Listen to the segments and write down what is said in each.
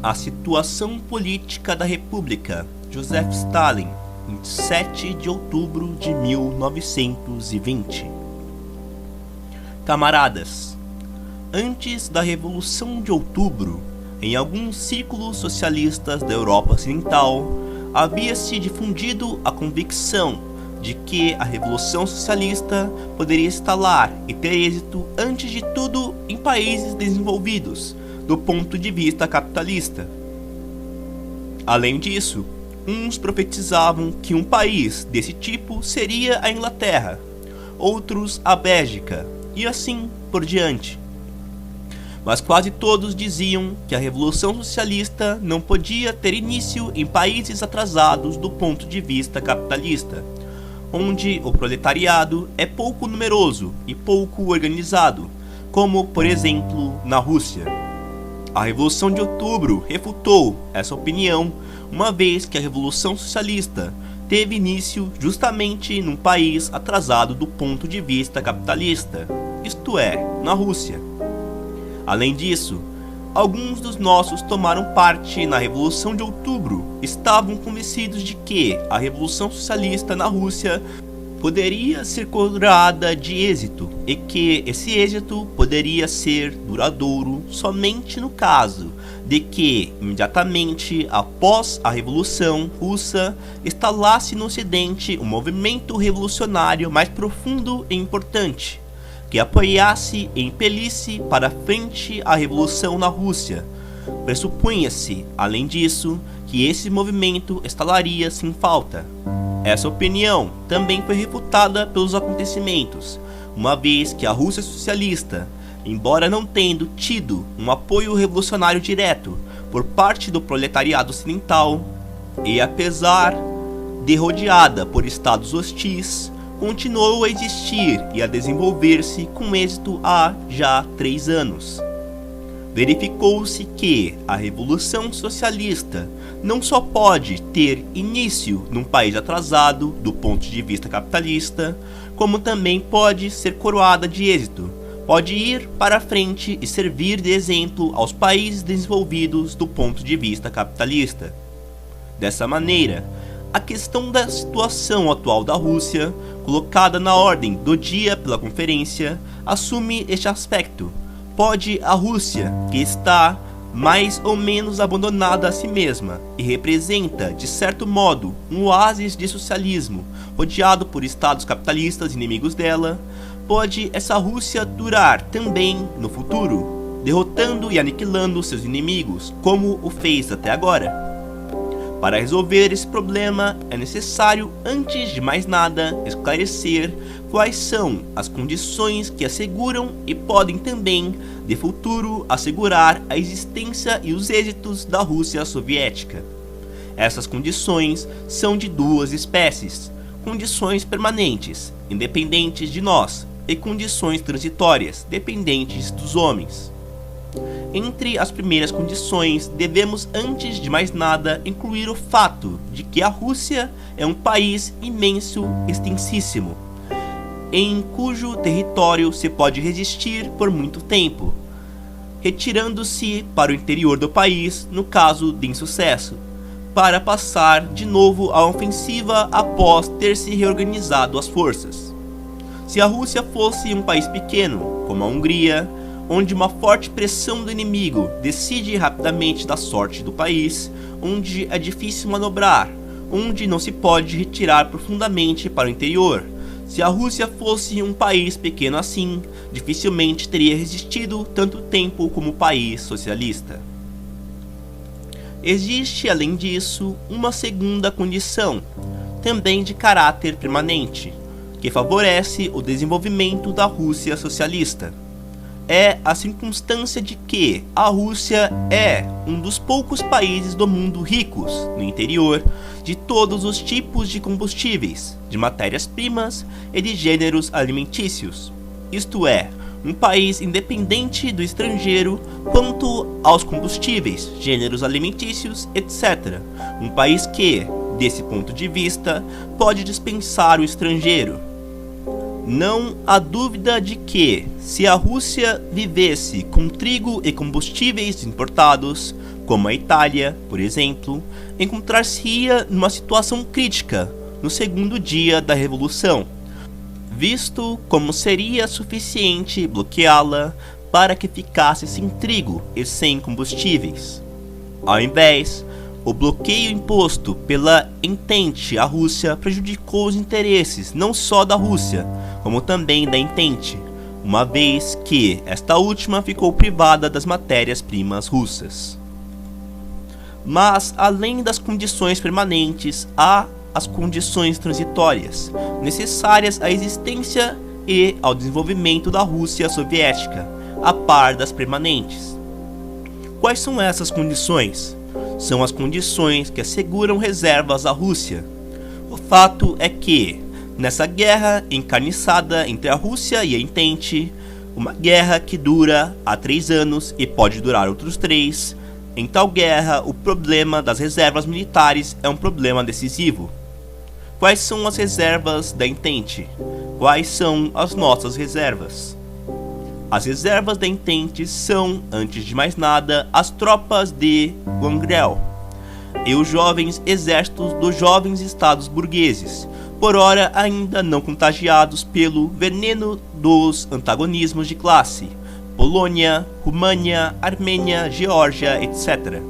A situação política da República, Joseph Stalin, 27 de outubro de 1920. Camaradas, antes da Revolução de Outubro, em alguns círculos socialistas da Europa Ocidental, havia-se difundido a convicção de que a Revolução Socialista poderia instalar e ter êxito antes de tudo em países desenvolvidos, do ponto de vista capitalista. Além disso, uns profetizavam que um país desse tipo seria a Inglaterra, outros a Bélgica, e assim por diante. Mas quase todos diziam que a Revolução Socialista não podia ter início em países atrasados do ponto de vista capitalista, onde o proletariado é pouco numeroso e pouco organizado, como, por exemplo, na Rússia. A Revolução de Outubro refutou essa opinião, uma vez que a Revolução Socialista teve início justamente num país atrasado do ponto de vista capitalista, isto é, na Rússia. Além disso, alguns dos nossos tomaram parte na Revolução de Outubro estavam convencidos de que a Revolução Socialista na Rússia poderia ser coroada de êxito e que esse êxito poderia ser duradouro somente no caso de que, imediatamente após a Revolução Russa, instalasse no Ocidente um movimento revolucionário mais profundo e importante, que apoiasse e impelisse para frente a Revolução na Rússia. Pressupunha-se, além disso, que esse movimento instalaria sem falta. Essa opinião também foi refutada pelos acontecimentos, uma vez que a Rússia socialista, embora não tendo tido um apoio revolucionário direto por parte do proletariado ocidental, e apesar de rodeada por estados hostis, continuou a existir e a desenvolver-se com êxito há já 3 anos. Verificou-se que a Revolução Socialista não só pode ter início num país atrasado do ponto de vista capitalista, como também pode ser coroada de êxito, pode ir para frente e servir de exemplo aos países desenvolvidos do ponto de vista capitalista. Dessa maneira, a questão da situação atual da Rússia, colocada na ordem do dia pela conferência, assume este aspecto. Pode a Rússia, que está mais ou menos abandonada a si mesma e representa, de certo modo, um oásis de socialismo, rodeado por estados capitalistas inimigos dela, pode essa Rússia durar também no futuro, derrotando e aniquilando seus inimigos, como o fez até agora? Para resolver esse problema, é necessário, antes de mais nada, esclarecer quais são as condições que asseguram e podem também, de futuro, assegurar a existência e os êxitos da Rússia soviética. Essas condições são de 2 espécies: condições permanentes, independentes de nós, e condições transitórias, dependentes dos homens. Entre as primeiras condições, devemos antes de mais nada incluir o fato de que a Rússia é um país imenso, extensíssimo, em cujo território se pode resistir por muito tempo, retirando-se para o interior do país no caso de insucesso, para passar de novo à ofensiva após ter se reorganizado as forças. Se a Rússia fosse um país pequeno, como a Hungria, onde uma forte pressão do inimigo decide rapidamente da sorte do país, onde é difícil manobrar, onde não se pode retirar profundamente para o interior. Se a Rússia fosse um país pequeno assim, dificilmente teria resistido tanto tempo como o país socialista. Existe, além disso, uma segunda condição, também de caráter permanente, que favorece o desenvolvimento da Rússia socialista. É a circunstância de que a Rússia é um dos poucos países do mundo ricos, no interior, de todos os tipos de combustíveis, de matérias-primas e de gêneros alimentícios. Isto é, um país independente do estrangeiro quanto aos combustíveis, gêneros alimentícios, etc. Um país que, desse ponto de vista, pode dispensar o estrangeiro. Não há dúvida de que, se a Rússia vivesse com trigo e combustíveis importados, como a Itália, por exemplo, encontrar-se-ia numa situação crítica no segundo dia da Revolução, visto como seria suficiente bloqueá-la para que ficasse sem trigo e sem combustíveis. Ao invés, o bloqueio imposto pela Entente à Rússia prejudicou os interesses não só da Rússia, como também da Entente, uma vez que esta última ficou privada das matérias-primas russas. Mas, além das condições permanentes, há as condições transitórias, necessárias à existência e ao desenvolvimento da Rússia soviética, a par das permanentes. Quais são essas condições? São as condições que asseguram reservas à Rússia. O fato é que, nessa guerra encarniçada entre a Rússia e a Entente, uma guerra que dura há 3 anos e pode durar outros 3, em tal guerra o problema das reservas militares é um problema decisivo. Quais são as reservas da Entente? Quais são as nossas reservas? As reservas da Entente são, antes de mais nada, as tropas de Wrangel e os jovens exércitos dos jovens estados burgueses, por ora ainda não contagiados pelo veneno dos antagonismos de classe, Polônia, România, Armênia, Geórgia, etc.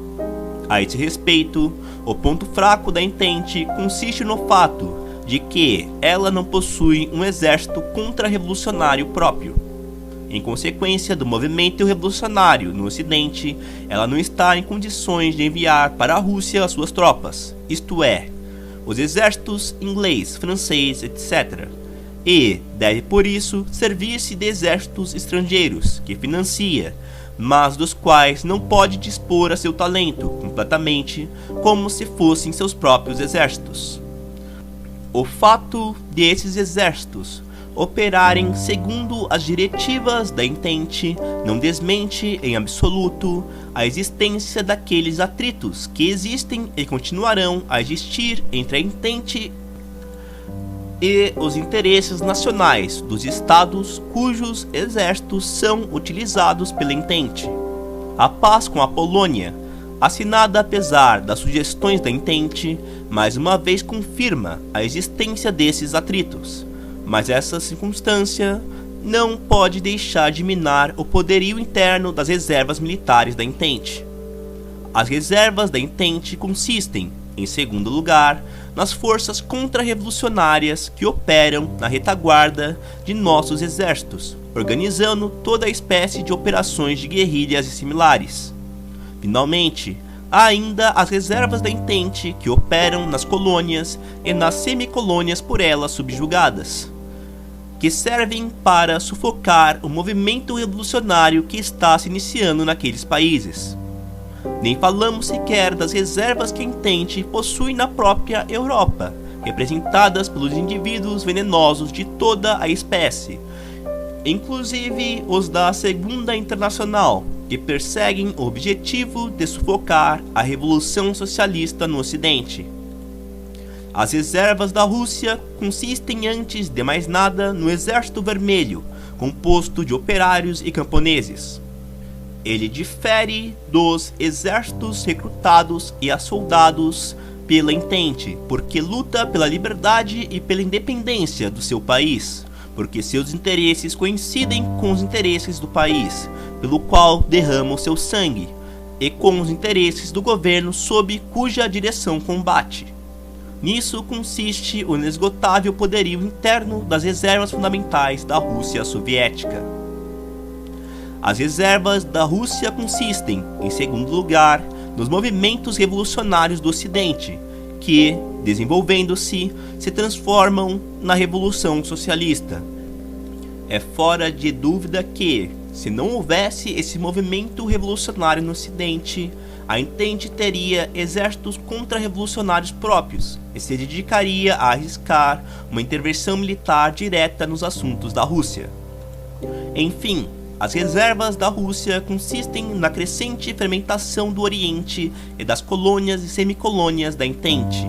A esse respeito, o ponto fraco da Entente consiste no fato de que ela não possui um exército contra-revolucionário próprio. Em consequência do movimento revolucionário no Ocidente, ela não está em condições de enviar para a Rússia as suas tropas, isto é, os exércitos inglês, francês, etc. E deve por isso servir-se de exércitos estrangeiros, que financia, mas dos quais não pode dispor a seu talento completamente, como se fossem seus próprios exércitos. O fato de esses exércitos operarem segundo as diretivas da Entente não desmente em absoluto a existência daqueles atritos que existem e continuarão a existir entre a Entente e os interesses nacionais dos estados cujos exércitos são utilizados pela Entente. A paz com a Polônia, assinada apesar das sugestões da Entente, mais uma vez confirma a existência desses atritos. Mas essa circunstância não pode deixar de minar o poderio interno das reservas militares da Entente. As reservas da Entente consistem, em segundo lugar, nas forças contra-revolucionárias que operam na retaguarda de nossos exércitos, organizando toda a espécie de operações de guerrilhas e similares. Finalmente, há ainda as reservas da Entente que operam nas colônias e nas semicolônias por elas subjugadas, que servem para sufocar o movimento revolucionário que está se iniciando naqueles países. Nem falamos sequer das reservas que a Entente possui na própria Europa, representadas pelos indivíduos venenosos de toda a espécie, inclusive os da Segunda Internacional, que perseguem o objetivo de sufocar a Revolução Socialista no Ocidente. As reservas da Rússia consistem, antes de mais nada, no Exército Vermelho, composto de operários e camponeses. Ele difere dos exércitos recrutados e assoldados pela Entente, porque luta pela liberdade e pela independência do seu país, porque seus interesses coincidem com os interesses do país, pelo qual derrama o seu sangue, e com os interesses do governo sob cuja direção combate. Nisso consiste o inesgotável poderio interno das reservas fundamentais da Rússia soviética. As reservas da Rússia consistem, em segundo lugar, nos movimentos revolucionários do Ocidente, que, desenvolvendo-se, se transformam na Revolução Socialista. É fora de dúvida que, se não houvesse esse movimento revolucionário no Ocidente, a Entente teria exércitos contra-revolucionários próprios e se dedicaria a arriscar uma intervenção militar direta nos assuntos da Rússia. Enfim, as reservas da Rússia consistem na crescente fermentação do Oriente e das colônias e semicolônias da Entente,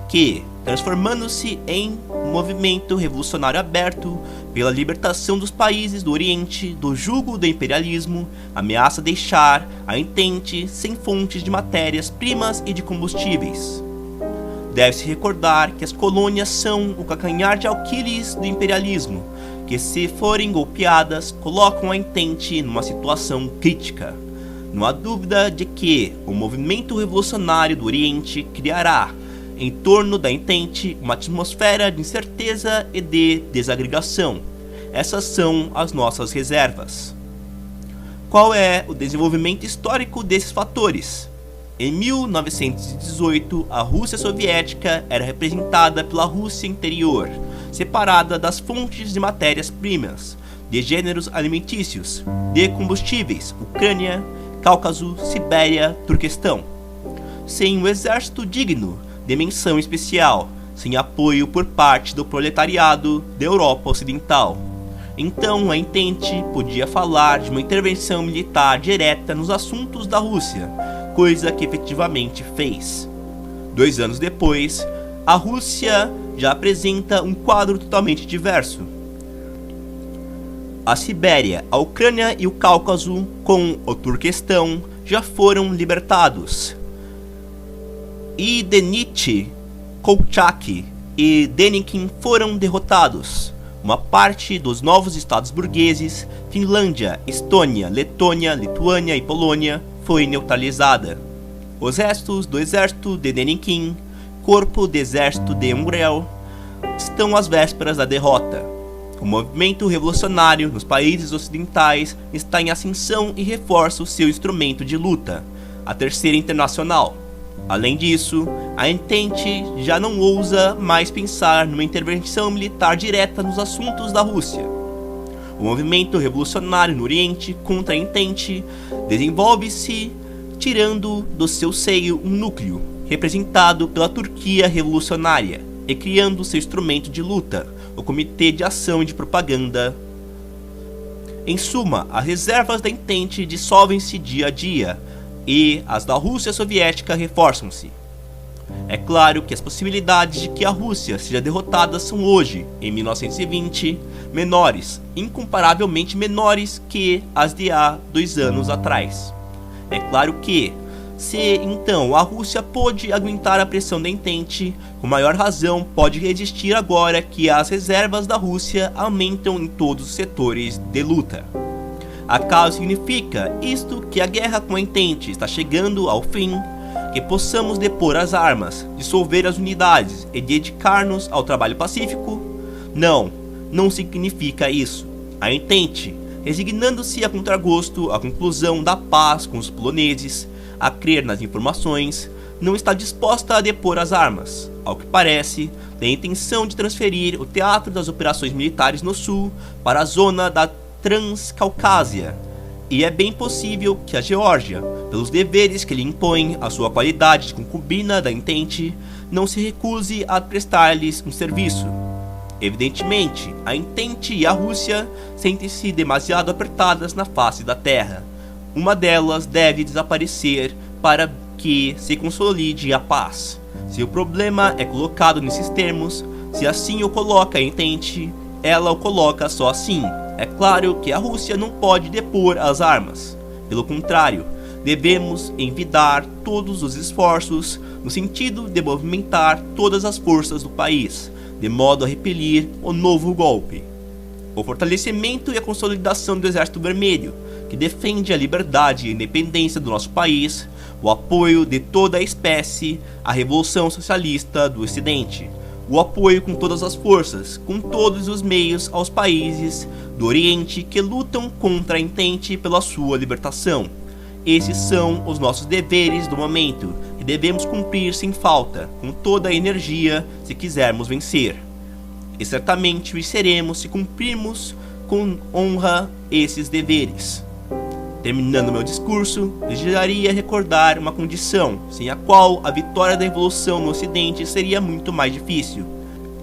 que, transformando-se em movimento revolucionário aberto pela libertação dos países do Oriente do jugo do imperialismo ameaça deixar a Entente sem fontes de matérias-primas e de combustíveis. Deve-se recordar que as colônias são o calcanhar de Aquiles do imperialismo, que, se forem golpeadas, colocam a Entente numa situação crítica. Não há dúvida de que o movimento revolucionário do Oriente criará, em torno da Entente, uma atmosfera de incerteza e de desagregação. Essas são as nossas reservas. Qual é o desenvolvimento histórico desses fatores? Em 1918, a Rússia soviética era representada pela Rússia interior, separada das fontes de matérias-primas, de gêneros alimentícios, de combustíveis, Ucrânia, Cáucaso, Sibéria, Turquestão. Sem um exército digno, de menção especial, sem apoio por parte do proletariado da Europa Ocidental. Então a Entente podia falar de uma intervenção militar direta nos assuntos da Rússia, coisa que efetivamente fez. 2 anos depois, a Rússia já apresenta um quadro totalmente diverso. A Sibéria, a Ucrânia e o Cáucaso, com o Turquestão, já foram libertados. E Denich, Kolchak e Denikin foram derrotados. Uma parte dos novos estados burgueses, Finlândia, Estônia, Letônia, Lituânia e Polônia, foi neutralizada. Os restos do exército de Denikin, corpo de exército de Umbrel, estão às vésperas da derrota. O movimento revolucionário nos países ocidentais está em ascensão e reforça o seu instrumento de luta, a Terceira Internacional. Além disso, a Entente já não ousa mais pensar numa intervenção militar direta nos assuntos da Rússia. O movimento revolucionário no Oriente contra a Entente desenvolve-se tirando do seu seio um núcleo, representado pela Turquia revolucionária, e criando seu instrumento de luta, o Comitê de Ação e de Propaganda. Em suma, as reservas da Entente dissolvem-se dia a dia, e as da Rússia soviética reforçam-se. É claro que as possibilidades de que a Rússia seja derrotada são hoje, em 1920, menores, incomparavelmente menores que as de há 2 anos atrás. É claro que, se então a Rússia pôde aguentar a pressão da Entente, com maior razão pode resistir agora que as reservas da Rússia aumentam em todos os setores de luta. Acaso significa isto que a guerra com a Entente está chegando ao fim, que possamos depor as armas, dissolver as unidades e dedicar-nos ao trabalho pacífico? Não, não significa isso. A Entente, resignando-se a contragosto à conclusão da paz com os poloneses, a crer nas informações, não está disposta a depor as armas. Ao que parece, tem a intenção de transferir o teatro das operações militares no sul para a zona da Transcaucásia, e é bem possível que a Geórgia, pelos deveres que lhe impõe a sua qualidade de concubina da Entente, não se recuse a prestar-lhes um serviço. Evidentemente, a Entente e a Rússia sentem-se demasiado apertadas na face da terra. Uma delas deve desaparecer para que se consolide a paz. Se o problema é colocado nesses termos, se assim o coloca a Entente, ela o coloca só assim. É claro que a Rússia não pode depor as armas. Pelo contrário, devemos envidar todos os esforços no sentido de movimentar todas as forças do país, de modo a repelir o novo golpe. O fortalecimento e a consolidação do Exército Vermelho, que defende a liberdade e a independência do nosso país, o apoio de toda a espécie à Revolução Socialista do Ocidente, o apoio com todas as forças, com todos os meios aos países do Oriente que lutam contra a Entente pela sua libertação. Esses são os nossos deveres do momento, que devemos cumprir sem falta, com toda a energia, se quisermos vencer. E certamente venceremos se cumprirmos com honra esses deveres. Terminando meu discurso, desejaria recordar uma condição, sem a qual a vitória da Revolução no Ocidente seria muito mais difícil.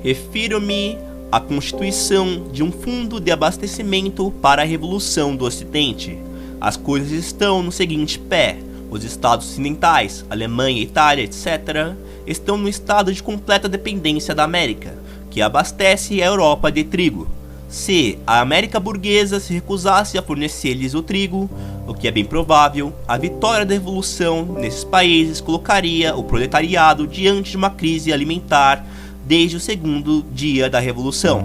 Refiro-me à constituição de um fundo de abastecimento para a Revolução do Ocidente. As coisas estão no seguinte pé: os estados ocidentais, Alemanha, Itália, etc., estão no estado de completa dependência da América, que abastece a Europa de trigo. Se a América burguesa se recusasse a fornecer-lhes o trigo, o que é bem provável, a vitória da revolução nesses países colocaria o proletariado diante de uma crise alimentar desde o segundo dia da revolução.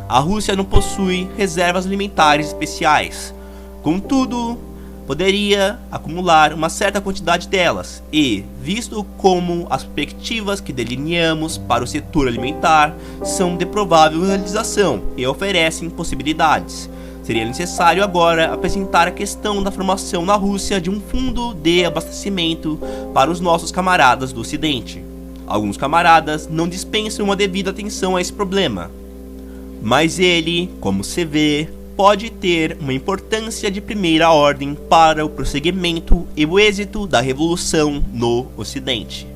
A Rússia não possui reservas alimentares especiais, contudo, poderia acumular uma certa quantidade delas e, visto como as perspectivas que delineamos para o setor alimentar são de provável realização e oferecem possibilidades, seria necessário agora apresentar a questão da formação na Rússia de um fundo de abastecimento para os nossos camaradas do Ocidente. Alguns camaradas não dispensam uma devida atenção a esse problema, mas ele, como se vê, pode ter uma importância de primeira ordem para o prosseguimento e o êxito da revolução no Ocidente.